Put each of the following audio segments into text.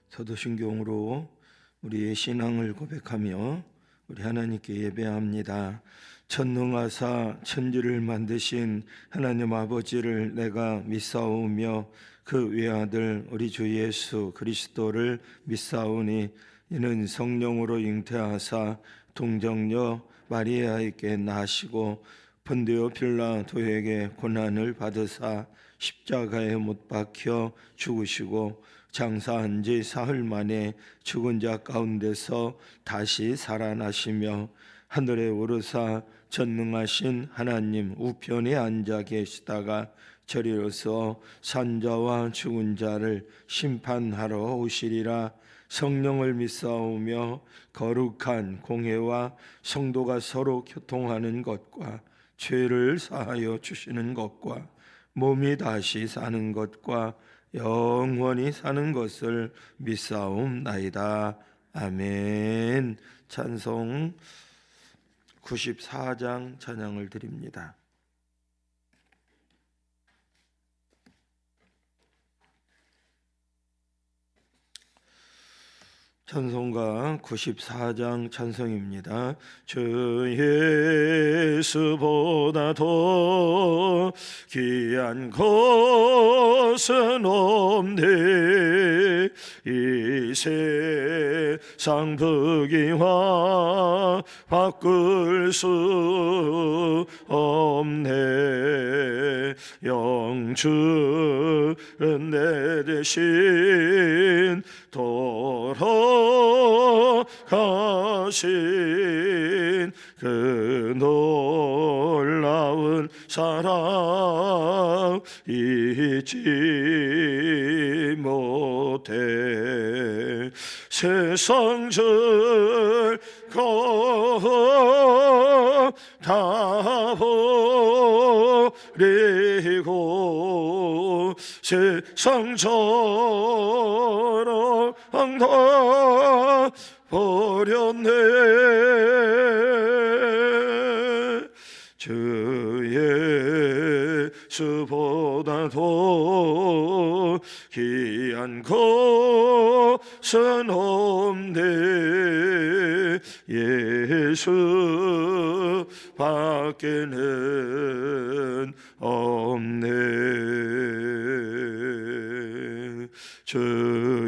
서도신경으로 우리의 신앙을 고백하며 우리 하나님께 예배합니다. 천능하사 천지를 만드신 하나님 아버지를 내가 믿사오며 그 외아들 우리 주 예수 그리스도를 믿사오니 이는 성령으로 잉태하사 동정녀 마리아에게 나시고 본디오 빌라도에게 고난을 받으사 십자가에 못 박혀 죽으시고 장사한 지 사흘 만에 죽은 자 가운데서 다시 살아나시며 하늘에 오르사 전능하신 하나님 우편에 앉아 계시다가 저리로서 산자와 죽은 자를 심판하러 오시리라. 성령을 믿사오며 거룩한 공회와 성도가 서로 교통하는 것과 죄를 사하여 주시는 것과 몸이 다시 사는 것과 영원히 사는 것을 믿사옵나이다. 아멘. 찬송 94장 찬양을 드립니다. 찬송가 94장 찬송입니다. 주 예수보다 더 귀한 것은 없네. 이 세상 부귀와 바꿀 수 없네. 영주는 내 대신 돌아가신 그 놀라운 사랑 잊지 못해. 세상 즐거움 다 버리고 세상 저런 다 버렸네. 주 예수보다 더 귀한 것은 없네. 예수 밖에는 없네. 주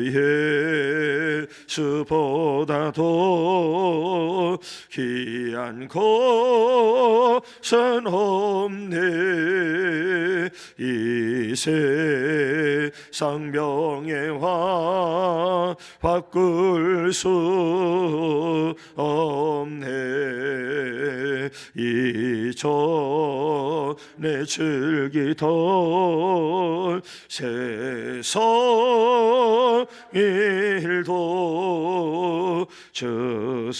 예수보다 더 귀한 것은 없네. 이 세상 명예와 바꿀 수 없네. 이전에 즐기던 세상 일도 주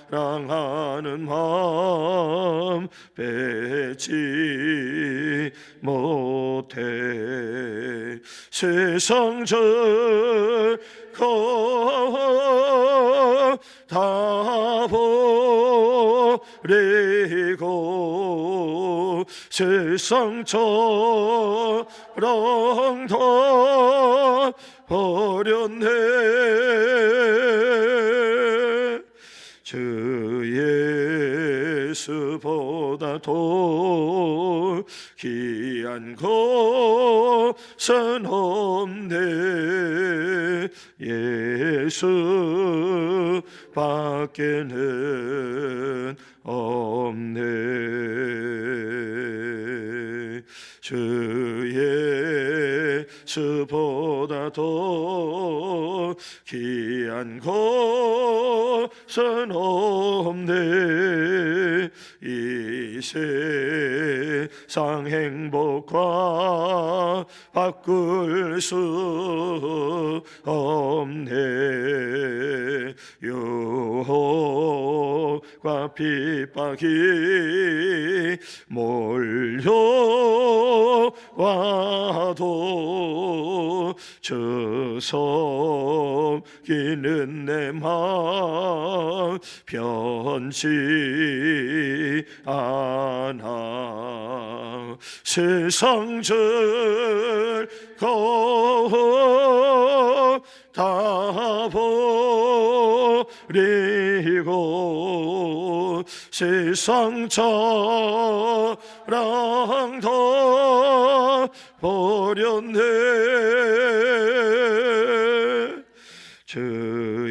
사랑하는 마음 빼지 못해. 세상 즐거움 다 버리고 세상 저랑 다 버렸네. 주 예수보다 더 귀한 것은 없네. 예수 밖에는 없네. 주 예수보다 더 귀한 것은 없네. 이 세상 행복과 바꿀 수 없네. 유혹과 핍박이 몰려와도 주 섬기는 내 마음 변치 않아. 세상 즐거움 다 버리고 세상 자랑 다 버렸네. 주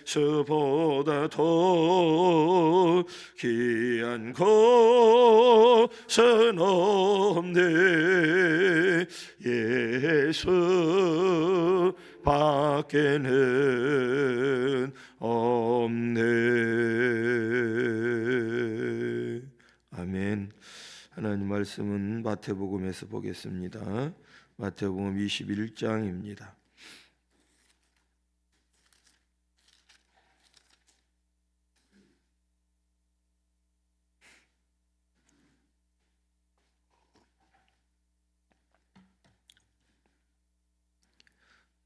예수보다 더 귀한 것은 없네. 예수 밖에는 없네. 아멘. 하나님 말씀은 마태복음에서 보겠습니다. 마태복음 21장입니다.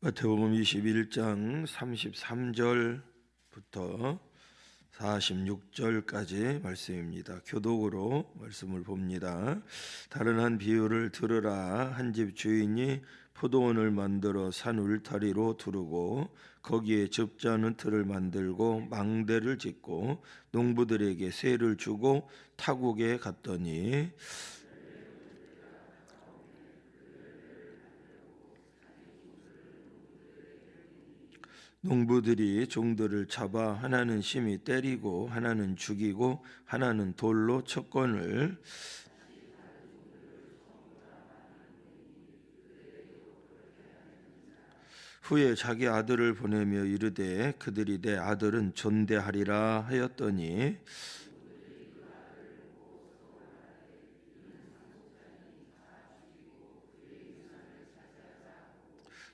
마태복음 21장 33절부터 46절까지 말씀입니다. 교독으로 말씀을 봅니다. 다른 한 비유를 들으라. 한 집 주인이 포도원을 만들어 산 울타리로 두르고 거기에 즙자는 틀을 만들고 망대를 짓고 농부들에게 세를 주고 타국에 갔더니 농부들이 종들을 잡아 하나는 심히 때리고 하나는 죽이고 하나는 돌로 쳤거늘 후에 자기 아들을 보내며 이르되 그들이 내 아들은 존대하리라 하였더니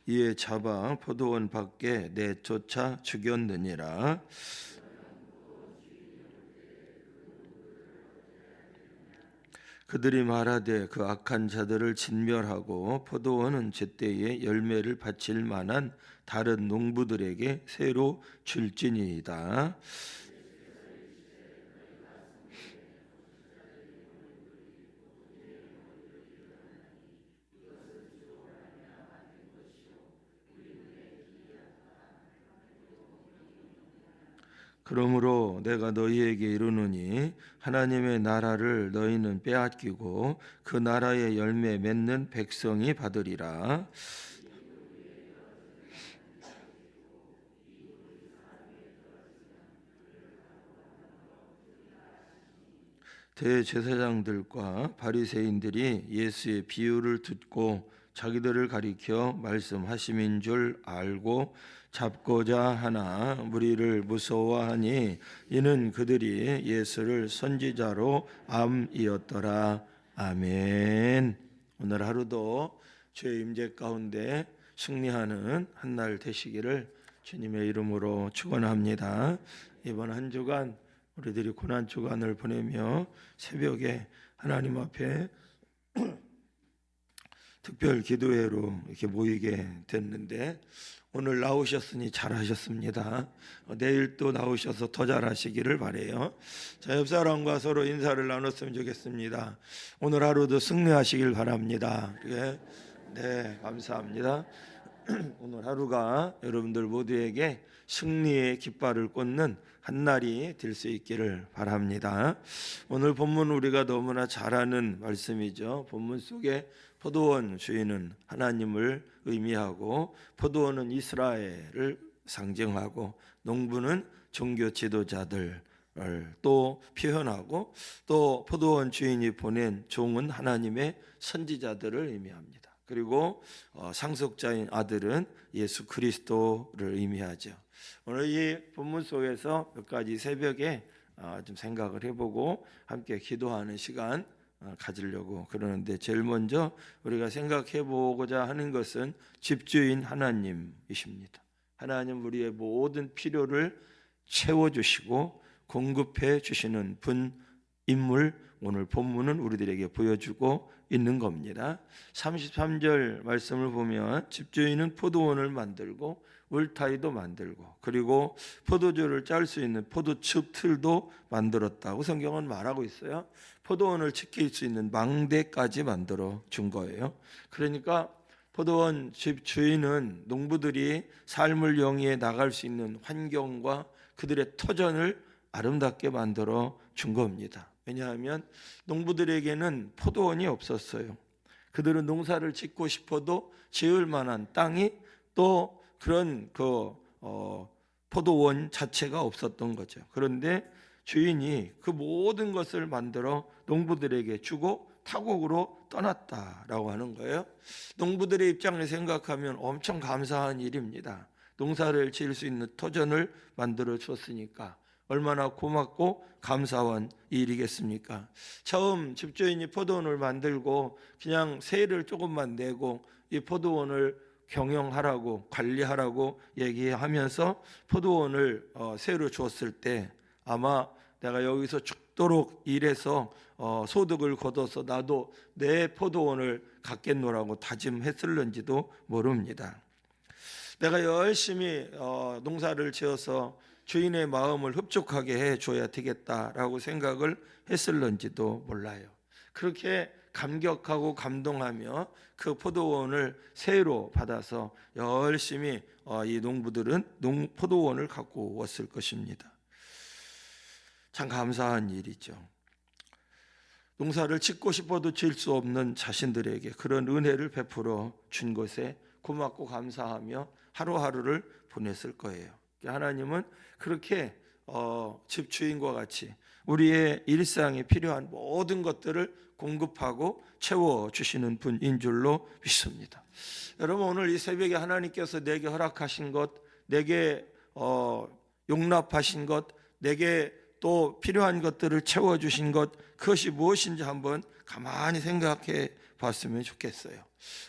이에 잡아 포도원 밖에 내쫓아 죽였느니라. 그들이 말하되 그 악한 자들을 진멸하고 포도원은 제때에 열매를 바칠 만한 다른 농부들에게 새로 줄지니이다. 그러므로 내가 너희에게 이르노니 하나님의 나라를 너희는 빼앗기고 그 나라의 열매 맺는 백성이 받으리라. 대제사장들과 바리새인들이 예수의 비유를 듣고 자기들을 가리켜 말씀하심인 줄 알고 잡고자 하나 무리를 무서워하니 이는 그들이 예수를 선지자로 암이었더라. 아멘. 오늘 하루도 주의 임재 가운데 승리하는 한 날 되시기를 주님의 이름으로 축원합니다. 이번 한 주간 우리들이 고난 주간을 보내며 새벽에 하나님 앞에 특별 기도회로 이렇게 모이게 됐는데 오늘 나오셨으니 잘하셨습니다. 내일 또 나오셔서 더 잘하시기를 바래요. 자, 옆 사람과 서로 인사를 나눴으면 좋겠습니다. 오늘 하루도 승리하시길 바랍니다. 네, 감사합니다. 오늘 하루가 여러분들 모두에게 승리의 깃발을 꽂는 한 날이 될 수 있기를 바랍니다. 오늘 본문 우리가 너무나 잘 아는 말씀이죠. 본문 속에 포도원 주인은 하나님을 의미하고 포도원은 이스라엘을 상징하고 농부는 종교 지도자들을 또 표현하고 또 포도원 주인이 보낸 종은 하나님의 선지자들을 의미합니다. 그리고 상속자인 아들은 예수 그리스도를 의미하죠. 오늘 이 본문 속에서 몇 가지 새벽에 좀 생각을 해보고 함께 기도하는 시간 가지려고 그러는데 제일 먼저 우리가 생각해보고자 하는 것은 집주인 하나님이십니다. 하나님 우리의 모든 필요를 채워주시고 공급해 주시는 분 인물 오늘 본문은 우리들에게 보여주고 있는 겁니다. 33절 말씀을 보면 집주인은 포도원을 만들고 울타리도 만들고 그리고 포도주를 짤 수 있는 포도즙 틀도 만들었다고 성경은 말하고 있어요. 포도원을 지킬 수 있는 망대까지 만들어 준 거예요. 그러니까 포도원 집 주인은 농부들이 삶을 영위해 나갈 수 있는 환경과 그들의 터전을 아름답게 만들어 준 겁니다. 왜냐하면 농부들에게는 포도원이 없었어요. 그들은 농사를 짓고 싶어도 지을 만한 땅이 또 그런 포도원 자체가 없었던 거죠. 그런데 주인이 그 모든 것을 만들어 농부들에게 주고 타국으로 떠났다라고 하는 거예요. 농부들의 입장을 생각하면 엄청 감사한 일입니다. 농사를 지을 수 있는 터전을 만들어 줬으니까 얼마나 고맙고 감사한 일이겠습니까? 처음 집주인이 포도원을 만들고 그냥 세를 조금만 내고 이 포도원을 경영하라고 관리하라고 얘기하면서 포도원을 세로 주었을 때 아마 내가 여기서 죽도록 일해서 소득을 거둬서 나도 내 포도원을 갖겠노라고 다짐했을는지도 모릅니다. 내가 열심히 농사를 지어서 주인의 마음을 흡족하게 해줘야 되겠다라고 생각을 했을는지도 몰라요. 그렇게 감격하고 감동하며 그 포도원을 세로 받아서 열심히 이 농부들은 포도원을 갖고 왔을 것입니다. 참 감사한 일이죠. 농사를 짓고 싶어도 지을 수 없는 자신들에게 그런 은혜를 베풀어 준 것에 고맙고 감사하며 하루하루를 보냈을 거예요. 하나님은 그렇게 집주인과 같이 우리의 일상에 필요한 모든 것들을 공급하고 채워주시는 분인 줄로 믿습니다. 여러분, 오늘 이 새벽에 하나님께서 내게 허락하신 것, 내게 용납하신 것, 내게 또 필요한 것들을 채워주신 것, 그것이 무엇인지 한번 가만히 생각해 봤으면 좋겠어요.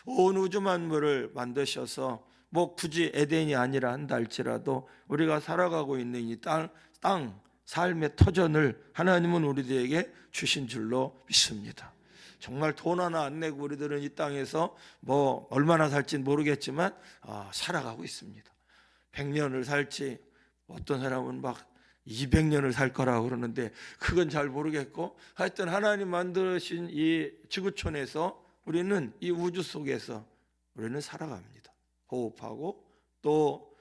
온 우주 만물을 만드셔서 뭐 굳이 에덴이 아니라 한다 할지라도 우리가 살아가고 있는 이 땅 삶의 터전을 하나님은 우리들에게 주신 줄로 믿습니다. 정말 돈 하나 안 내고 우리들은 이 땅에서 뭐 얼마나 살지는 모르겠지만 살아가고 있습니다. 100년을 살지, 어떤 사람은 막 200년을 살 거라고 그러는데 그건 잘 모르겠고, 하여튼 하나님 만드신 이 지구촌에서 우리는 이 우주 속에서 우리는 살아갑니다. 호흡하고 또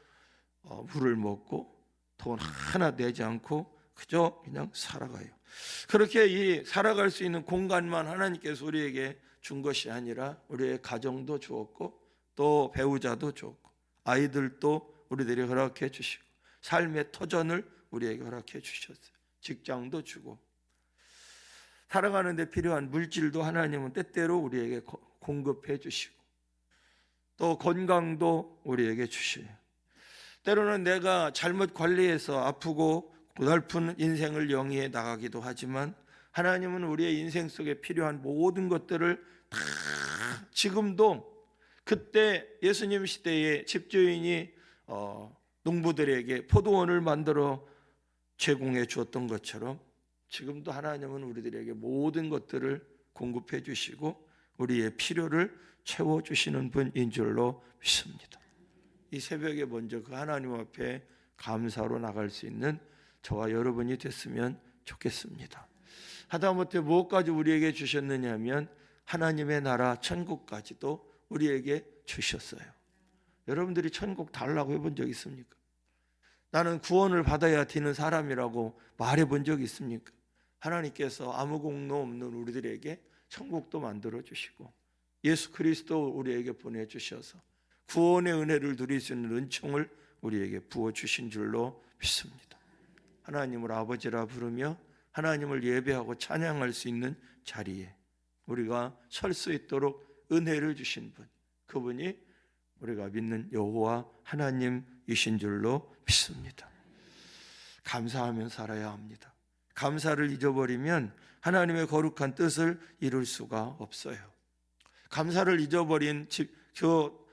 물을 먹고 돈 하나 내지 않고 그저 그냥 살아가요. 그렇게 이 살아갈 수 있는 공간만 하나님께서 우리에게 준 것이 아니라 우리의 가정도 주었고 또 배우자도 주었고 아이들도 우리들이 허락해 주시고 삶의 터전을 우리에게 허락해 주셨어요. 직장도 주고 살아가는 데 필요한 물질도 하나님은 때때로 우리에게 공급해 주시고 또 건강도 우리에게 주셔요. 때로는 내가 잘못 관리해서 아프고 고달픈 인생을 영위해 나가기도 하지만 하나님은 우리의 인생 속에 필요한 모든 것들을 다 지금도 그때 예수님 시대의 집주인이 농부들에게 포도원을 만들어 제공해 주었던 것처럼 지금도 하나님은 우리들에게 모든 것들을 공급해 주시고 우리의 필요를 채워주시는 분인 줄로 믿습니다. 이 새벽에 먼저 그 하나님 앞에 감사로 나갈 수 있는 저와 여러분이 됐으면 좋겠습니다. 하다못해 무엇까지 우리에게 주셨느냐 하면 하나님의 나라 천국까지도 우리에게 주셨어요. 여러분들이 천국 달라고 해본 적 있습니까? 나는 구원을 받아야 되는 사람이라고 말해본 적 있습니까? 하나님께서 아무 공로 없는 우리들에게 천국도 만들어 주시고 예수 그리스도 우리에게 보내주셔서 구원의 은혜를 누릴 수 있는 은총을 우리에게 부어주신 줄로 믿습니다. 하나님을 아버지라 부르며 하나님을 예배하고 찬양할 수 있는 자리에 우리가 설 수 있도록 은혜를 주신 분, 그분이 우리가 믿는 여호와 하나님이신 줄로 믿습니다. 감사하며 살아야 합니다. 감사를 잊어버리면 하나님의 거룩한 뜻을 이룰 수가 없어요. 감사를 잊어버린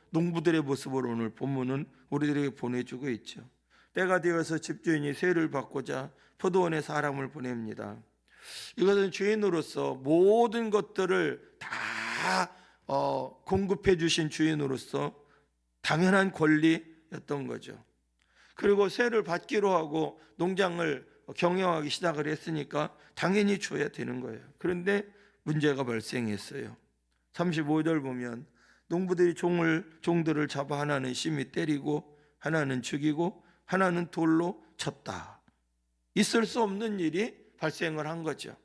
농부들의 모습을 오늘 본문은 우리들에게 보내주고 있죠. 때가 되어서 집주인이 세를 받고자 포도원에 사람을 보냅니다. 이것은 주인으로서 모든 것들을 다 공급해 주신 주인으로서 당연한 권리였던 거죠. 그리고 세를 받기로 하고 농장을 경영하기 시작을 했으니까 당연히 줘야 되는 거예요. 그런데 문제가 발생했어요. 35절 보면 농부들이 종들을 잡아 하나는 심히 때리고 하나는 죽이고 하나는 돌로 쳤다. 있을 수 없는 일이 발생을 한 거죠.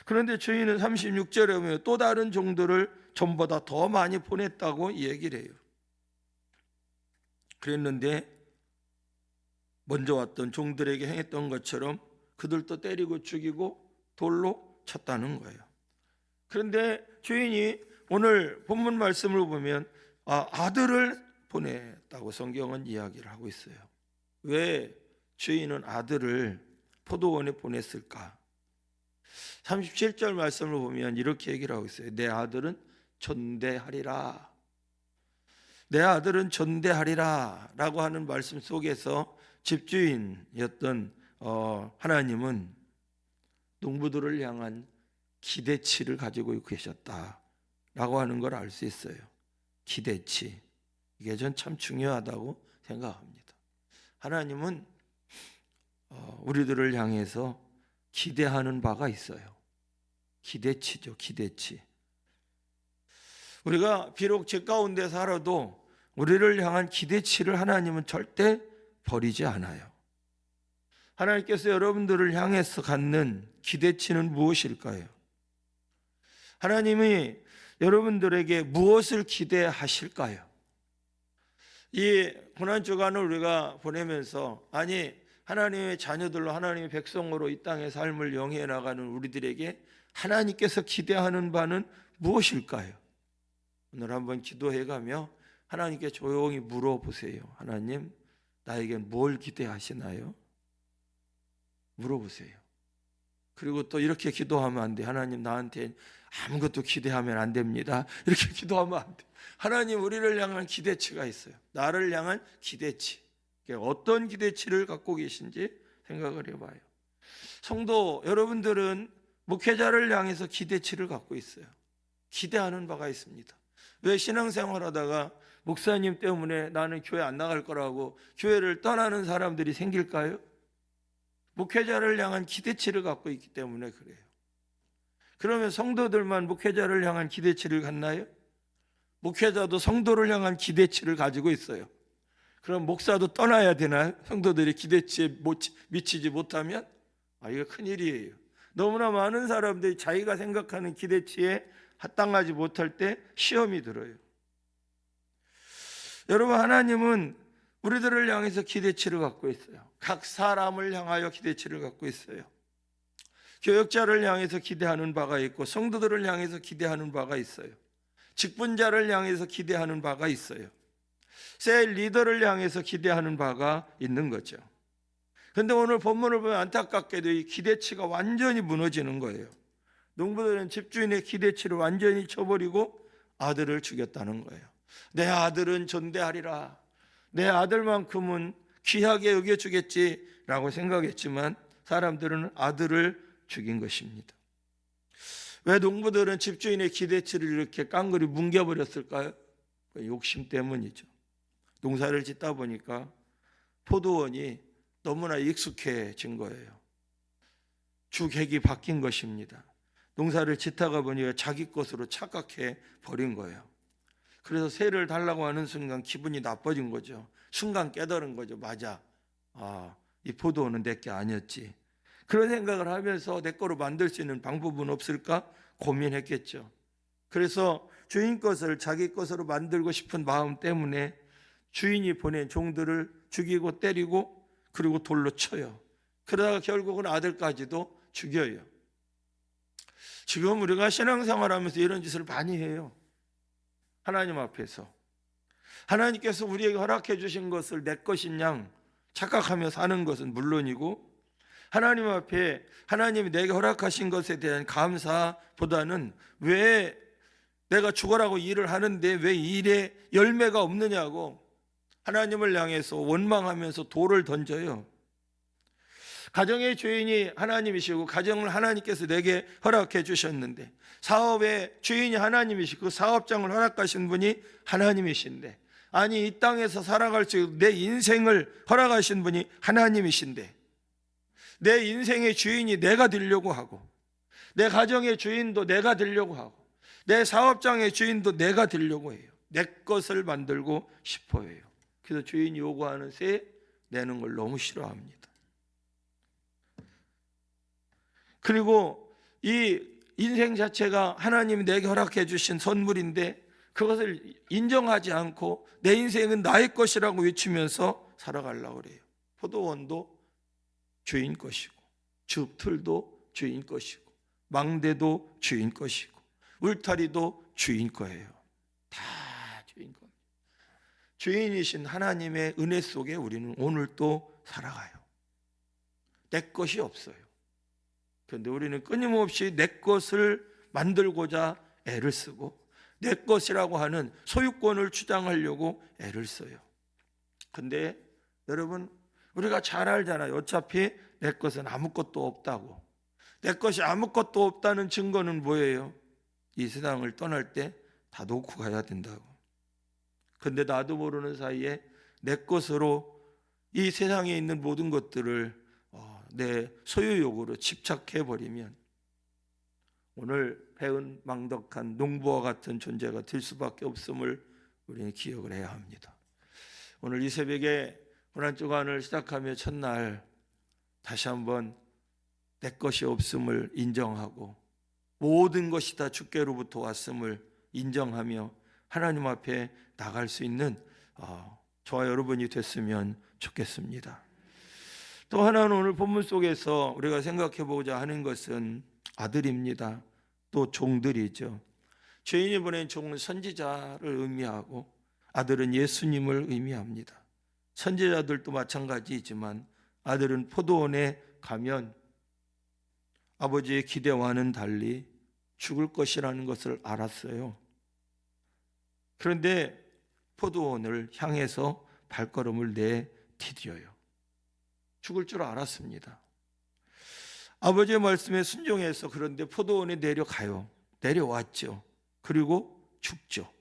그런데 주인은 36절에 보면 또 다른 종들을 전보다 더 많이 보냈다고 얘기를 해요. 그랬는데 먼저 왔던 종들에게 행했던 것처럼 그들도 때리고 죽이고 돌로 쳤다는 거예요. 그런데 주인이 오늘 본문 말씀을 보면 아들을 보냈다고 성경은 이야기를 하고 있어요. 왜 주인은 아들을 포도원에 보냈을까? 37절 말씀을 보면 이렇게 얘기를 하고 있어요. 내 아들은 전대하리라. 내 아들은 전대하리라 라고 하는 말씀 속에서 집주인이었던 하나님은 농부들을 향한 기대치를 가지고 계셨다라고 하는 걸 알 수 있어요. 기대치. 이게 전 참 중요하다고 생각합니다. 하나님은 우리들을 향해서 기대하는 바가 있어요. 기대치죠, 기대치. 우리가 비록 죄 가운데 살아도 우리를 향한 기대치를 하나님은 절대 버리지 않아요. 하나님께서 여러분들을 향해서 갖는 기대치는 무엇일까요? 하나님이 여러분들에게 무엇을 기대하실까요? 이 고난주간을 우리가 보내면서 하나님의 자녀들로 하나님의 백성으로 이 땅의 삶을 영위해 나가는 우리들에게 하나님께서 기대하는 바는 무엇일까요? 오늘 한번 기도해가며 하나님께 조용히 물어보세요. 하나님, 나에겐 뭘 기대하시나요? 물어보세요. 그리고 또 이렇게 기도하면 안 돼. 하나님, 나한테 아무것도 기대하면 안 됩니다. 이렇게 기도하면 안 돼. 하나님, 우리를 향한 기대치가 있어요. 나를 향한 기대치. 어떤 기대치를 갖고 계신지 생각을 해봐요. 성도 여러분들은 목회자를 향해서 기대치를 갖고 있어요. 기대하는 바가 있습니다. 왜 신앙생활 하다가 목사님 때문에 나는 교회 안 나갈 거라고 교회를 떠나는 사람들이 생길까요? 목회자를 향한 기대치를 갖고 있기 때문에 그래요. 그러면 성도들만 목회자를 향한 기대치를 갖나요? 목회자도 성도를 향한 기대치를 가지고 있어요. 그럼 목사도 떠나야 되나요? 성도들이 기대치에 미치지 못하면? 이거 큰일이에요. 너무나 많은 사람들이 자기가 생각하는 기대치에 합당하지 못할 때 시험이 들어요. 여러분, 하나님은 우리들을 향해서 기대치를 갖고 있어요. 각 사람을 향하여 기대치를 갖고 있어요. 교역자를 향해서 기대하는 바가 있고 성도들을 향해서 기대하는 바가 있어요. 직분자를 향해서 기대하는 바가 있어요. 셀 리더를 향해서 기대하는 바가 있는 거죠. 그런데 오늘 본문을 보면 안타깝게도 이 기대치가 완전히 무너지는 거예요. 농부들은 집주인의 기대치를 완전히 쳐버리고 아들을 죽였다는 거예요. 내 아들은 전대하리라. 내 아들만큼은 귀하게 여겨주겠지라고 생각했지만 사람들은 아들을 죽인 것입니다. 왜 농부들은 집주인의 기대치를 이렇게 깡그리 뭉개버렸을까요? 욕심 때문이죠. 농사를 짓다 보니까 포도원이 너무나 익숙해진 거예요. 주객이 바뀐 것입니다. 농사를 짓다가 보니까 자기 것으로 착각해 버린 거예요. 그래서 세를 달라고 하는 순간 기분이 나빠진 거죠. 순간 깨달은 거죠. 맞아. 이 포도원은 내 게 아니었지. 그런 생각을 하면서 내 거로 만들 수 있는 방법은 없을까 고민했겠죠. 그래서 주인 것을 자기 것으로 만들고 싶은 마음 때문에 주인이 보낸 종들을 죽이고 때리고 그리고 돌로 쳐요. 그러다가 결국은 아들까지도 죽여요. 지금 우리가 신앙생활하면서 이런 짓을 많이 해요. 하나님 앞에서 하나님께서 우리에게 허락해 주신 것을 내 것인 양 착각하며 사는 것은 물론이고 하나님 앞에 하나님이 내게 허락하신 것에 대한 감사보다는 왜 내가 죽어라고 일을 하는데 왜 일에 열매가 없느냐고 하나님을 향해서 원망하면서 돌을 던져요. 가정의 주인이 하나님이시고 가정을 하나님께서 내게 허락해 주셨는데 사업의 주인이 하나님이시고 그 사업장을 허락하신 분이 하나님이신데 이 땅에서 살아갈 수 있는 내 인생을 허락하신 분이 하나님이신데 내 인생의 주인이 내가 되려고 하고 내 가정의 주인도 내가 되려고 하고 내 사업장의 주인도 내가 되려고 해요. 내 것을 만들고 싶어 해요. 그래서 주인이 요구하는 세 내는 걸 너무 싫어합니다. 그리고 이 인생 자체가 하나님이 내게 허락해 주신 선물인데 그것을 인정하지 않고 내 인생은 나의 것이라고 외치면서 살아가려고 그래요. 포도원도 주인 것이고, 즙틀도 주인 것이고, 망대도 주인 것이고, 울타리도 주인 거예요. 다 주인 겁니다. 주인이신 하나님의 은혜 속에 우리는 오늘 또 살아가요. 내 것이 없어요. 그런데 우리는 끊임없이 내 것을 만들고자 애를 쓰고 내 것이라고 하는 소유권을 주장하려고 애를 써요. 근데 여러분, 우리가 잘 알잖아요. 어차피 내 것은 아무것도 없다고. 내 것이 아무것도 없다는 증거는 뭐예요? 이 세상을 떠날 때 다 놓고 가야 된다고. 근데 나도 모르는 사이에 내 것으로 이 세상에 있는 모든 것들을 내 소유욕으로 집착해버리면 오늘 배은 망덕한 농부와 같은 존재가 될 수밖에 없음을 우리는 기억을 해야 합니다. 오늘 이 새벽에 고난 주간을 시작하며 첫날 다시 한번 내 것이 없음을 인정하고 모든 것이 다 주께로부터 왔음을 인정하며 하나님 앞에 나갈 수 있는 저와 여러분이 됐으면 좋겠습니다. 또 하나는 오늘 본문 속에서 우리가 생각해 보고자 하는 것은 아들입니다. 또 종들이죠. 죄인이 보낸 종은 선지자를 의미하고 아들은 예수님을 의미합니다. 선지자들도 마찬가지이지만 아들은 포도원에 가면 아버지의 기대와는 달리 죽을 것이라는 것을 알았어요. 그런데 포도원을 향해서 발걸음을 내디뎌요. 죽을 줄 알았습니다. 아버지의 말씀에 순종해서 그런데 포도원에 내려가요. 내려왔죠. 그리고 죽죠.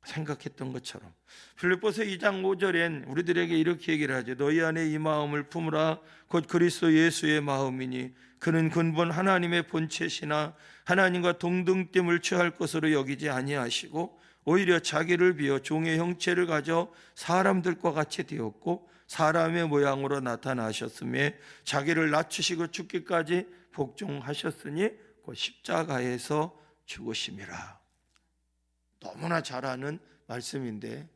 생각했던 것처럼. 빌립보서 2장 5절엔 우리들에게 이렇게 얘기를 하죠. 너희 안에 이 마음을 품으라. 곧 그리스도 예수의 마음이니 그는 근본 하나님의 본체시나 하나님과 동등됨을 취할 것으로 여기지 아니하시고 오히려 자기를 비어 종의 형체를 가져 사람들과 같이 되었고 사람의 모양으로 나타나셨음에 자기를 낮추시고 죽기까지 복종하셨으니 그 십자가에서 죽으심이라. 너무나 잘 아는 말씀인데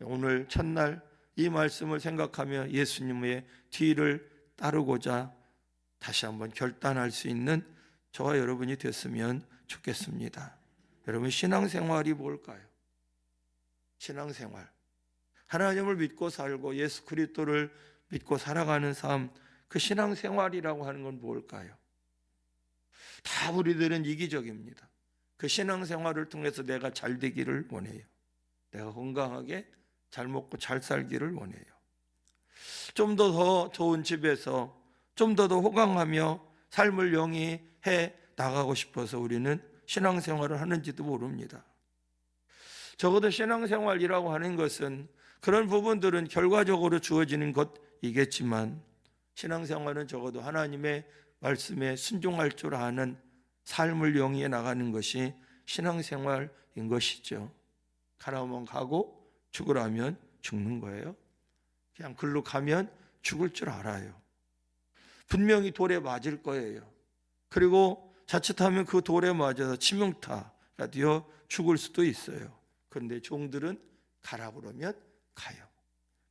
오늘 첫날 이 말씀을 생각하며 예수님의 뒤를 따르고자 다시 한번 결단할 수 있는 저와 여러분이 됐으면 좋겠습니다. 여러분, 신앙생활이 뭘까요? 신앙생활, 하나님을 믿고 살고 예수 그리스도를 믿고 살아가는 삶, 그 신앙생활이라고 하는 건 뭘까요? 다 우리들은 이기적입니다. 그 신앙생활을 통해서 내가 잘 되기를 원해요. 내가 건강하게 잘 먹고 잘 살기를 원해요. 좀 더 좋은 집에서 좀 더 호강하며 삶을 영위해 나가고 싶어서 우리는 신앙생활을 하는지도 모릅니다. 적어도 신앙생활이라고 하는 것은 그런 부분들은 결과적으로 주어지는 것이겠지만 신앙생활은 적어도 하나님의 말씀에 순종할 줄 아는 삶을 영위해 나가는 것이 신앙생활인 것이죠. 가라면 가고 죽으라면 죽는 거예요. 그냥 글로 가면 죽을 줄 알아요. 분명히 돌에 맞을 거예요. 그리고 자칫하면 그 돌에 맞아서 치명타가 되어 죽을 수도 있어요. 그런데 종들은 가라 그러면 가요.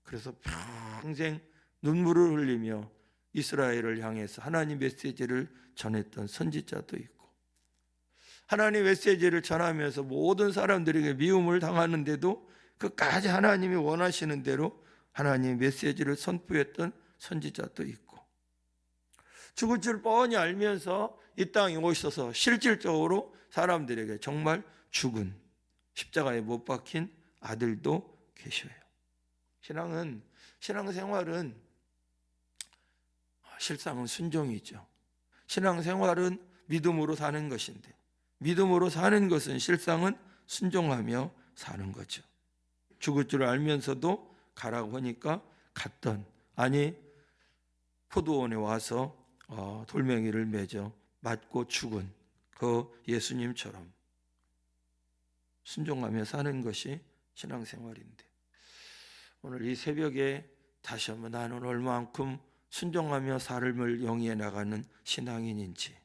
그래서 평생 눈물을 흘리며 이스라엘을 향해서 하나님 메시지를 전했던 선지자도 있고 하나님 메시지를 전하면서 모든 사람들에게 미움을 당하는데도 끝까지 하나님이 원하시는 대로 하나님 메시지를 선포했던 선지자도 있고 죽을 줄 뻔히 알면서 이 땅에 오셔서 실질적으로 사람들에게 정말 죽은 십자가에 못 박힌 아들도 계셔요. 신앙생활은 실상은 순종이죠. 신앙생활은 믿음으로 사는 것인데 믿음으로 사는 것은 실상은 순종하며 사는 거죠. 죽을 줄 알면서도 가라고 하니까 갔던, 아니 포도원에 와서 돌멩이를 맺어 맞고 죽은 그 예수님처럼 순종하며 사는 것이 신앙생활인데, 오늘 이 새벽에 다시 한번 나는 얼마만큼 순종하며 삶을 영위해 나가는 신앙인인지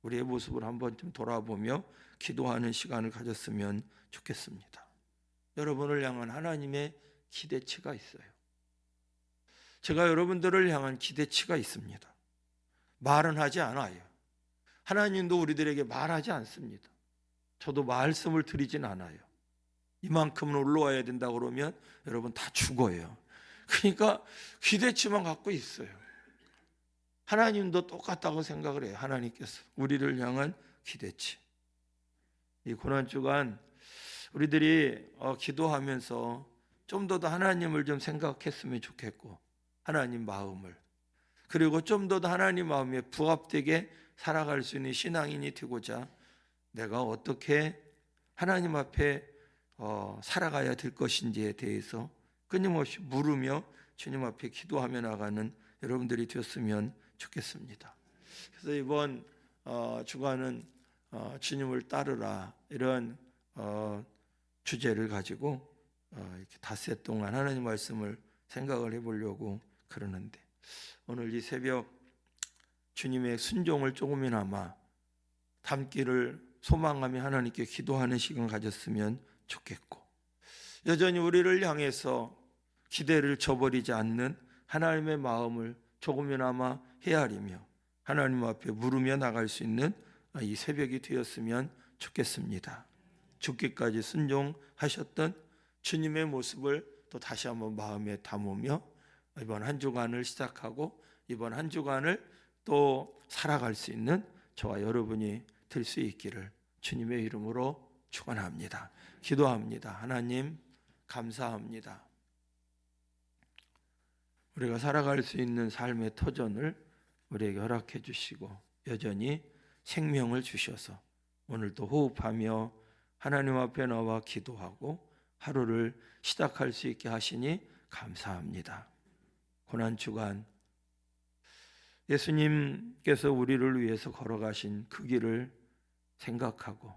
우리의 모습을 한번 좀 돌아보며 기도하는 시간을 가졌으면 좋겠습니다. 여러분을 향한 하나님의 기대치가 있어요. 제가 여러분들을 향한 기대치가 있습니다. 말은 하지 않아요. 하나님도 우리들에게 말하지 않습니다. 저도 말씀을 드리진 않아요. 이만큼은 올라와야 된다 그러면 여러분 다 죽어요. 그러니까 기대치만 갖고 있어요. 하나님도 똑같다고 생각을 해요. 하나님께서 우리를 향한 기대치. 이 고난주간 우리들이 기도하면서 좀 더 하나님을 좀 생각했으면 좋겠고, 하나님 마음을, 그리고 좀 더 하나님 마음에 부합되게 살아갈 수 있는 신앙인이 되고자 내가 어떻게 하나님 앞에 살아가야 될 것인지에 대해서 끊임없이 물으며 주님 앞에 기도하며 나가는 여러분들이 되었으면 좋겠습니다. 그래서 이번 주간은 주님을 따르라, 이런 주제를 가지고 이렇게 닷새 동안 하나님 말씀을 생각을 해보려고 그러는데, 오늘 이 새벽 주님의 순종을 조금이나마 담기를 소망하며 하나님께 기도하는 시간 가졌으면 좋겠고, 여전히 우리를 향해서 기대를 저버리지 않는 하나님의 마음을 조금이나마 헤아리며 하나님 앞에 물으며 나갈 수 있는 이 새벽이 되었으면 좋겠습니다. 죽기까지 순종하셨던 주님의 모습을 또 다시 한번 마음에 담으며 이번 한 주간을 시작하고 이번 한 주간을 또 살아갈 수 있는 저와 여러분이 될 수 있기를 주님의 이름으로 축원합니다. 기도합니다. 하나님 감사합니다. 우리가 살아갈 수 있는 삶의 터전을 우리에게 허락해 주시고 여전히 생명을 주셔서 오늘도 호흡하며 하나님 앞에 나와 기도하고 하루를 시작할 수 있게 하시니 감사합니다. 고난주간 예수님께서 우리를 위해서 걸어가신 그 길을 생각하고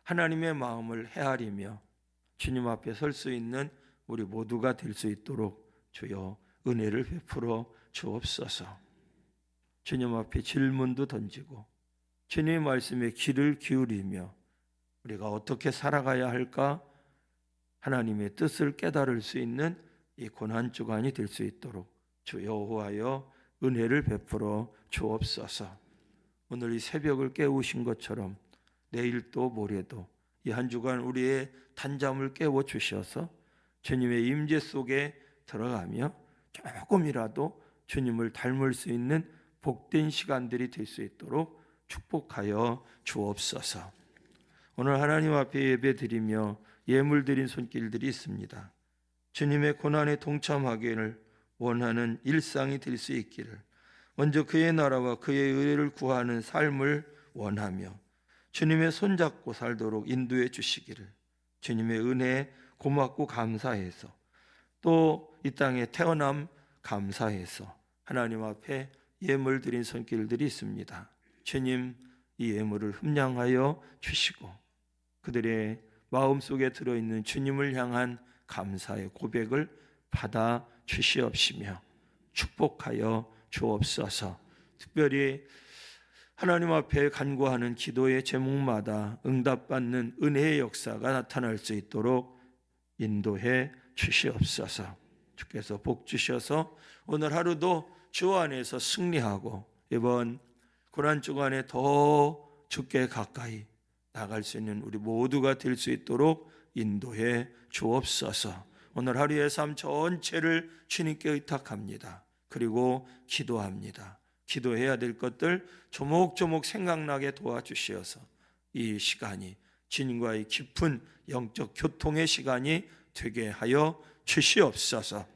하나님의 마음을 헤아리며 주님 앞에 설 수 있는 우리 모두가 될 수 있도록 주여 은혜를 베풀어 주옵소서. 주님 앞에 질문도 던지고 주님의 말씀에 귀를 기울이며 우리가 어떻게 살아가야 할까 하나님의 뜻을 깨달을 수 있는 이 고난주간이 될 수 있도록 주 여호와여 은혜를 베풀어 주옵소서. 오늘 이 새벽을 깨우신 것처럼 내일 또 모레도 이 한 주간 우리의 단잠을 깨워 주셔서 주님의 임재 속에 들어가며 조금이라도 주님을 닮을 수 있는 복된 시간들이 될 수 있도록 축복하여 주옵소서. 오늘 하나님 앞에 예배드리며 예물 드린 손길들이 있습니다. 주님의 고난에 동참하기를 원하는 일상이 될 수 있기를, 먼저 그의 나라와 그의 의를 구하는 삶을 원하며 주님의 손잡고 살도록 인도해 주시기를 주님의 은혜에 고맙고 감사해서 또 이 땅에 태어남 감사해서 하나님 앞에 예물 드린 손길들이 있습니다. 주님 이 예물을 흠량하여 주시고 그들의 마음속에 들어있는 주님을 향한 감사의 고백을 받아 주시옵시며 축복하여 주옵소서. 특별히 하나님 앞에 간구하는 기도의 제목마다 응답받는 은혜의 역사가 나타날 수 있도록 인도해 주시옵소서. 주께서 복 주셔서 오늘 하루도 주 안에서 승리하고 이번 고난주간에 더 주께 가까이 나갈 수 있는 우리 모두가 될 수 있도록 인도해 주옵소서. 오늘 하루의 삶 전체를 주님께 의탁합니다. 그리고 기도합니다. 기도해야 될 것들 조목조목 생각나게 도와주시어서 이 시간이 주님과의 깊은 영적 교통의 시간이 되게 하여 주시옵소서.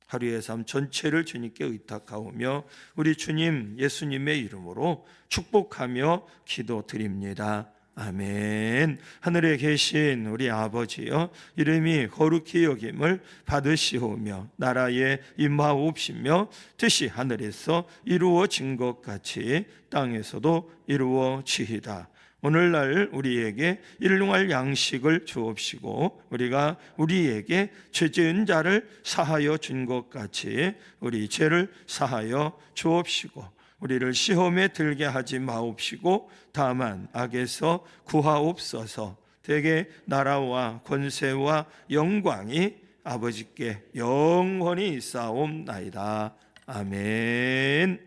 하루의 삶 전체를 주님께 의탁하오며 우리 주님 예수님의 이름으로 축복하며 기도드립니다. 아멘. 하늘에 계신 우리 아버지여, 이름이 거룩히 여김을 받으시오며 나라에 임하옵시며 뜻이 하늘에서 이루어진 것 같이 땅에서도 이루어지이다. 오늘날 우리에게 일용할 양식을 주옵시고 우리가 우리에게 죄 지은 자를 사하여 준 것 같이 우리 죄를 사하여 주옵시고 우리를 시험에 들게 하지 마옵시고 다만 악에서 구하옵소서. 대개 나라와 권세와 영광이 아버지께 영원히 있사옵나이다. 아멘.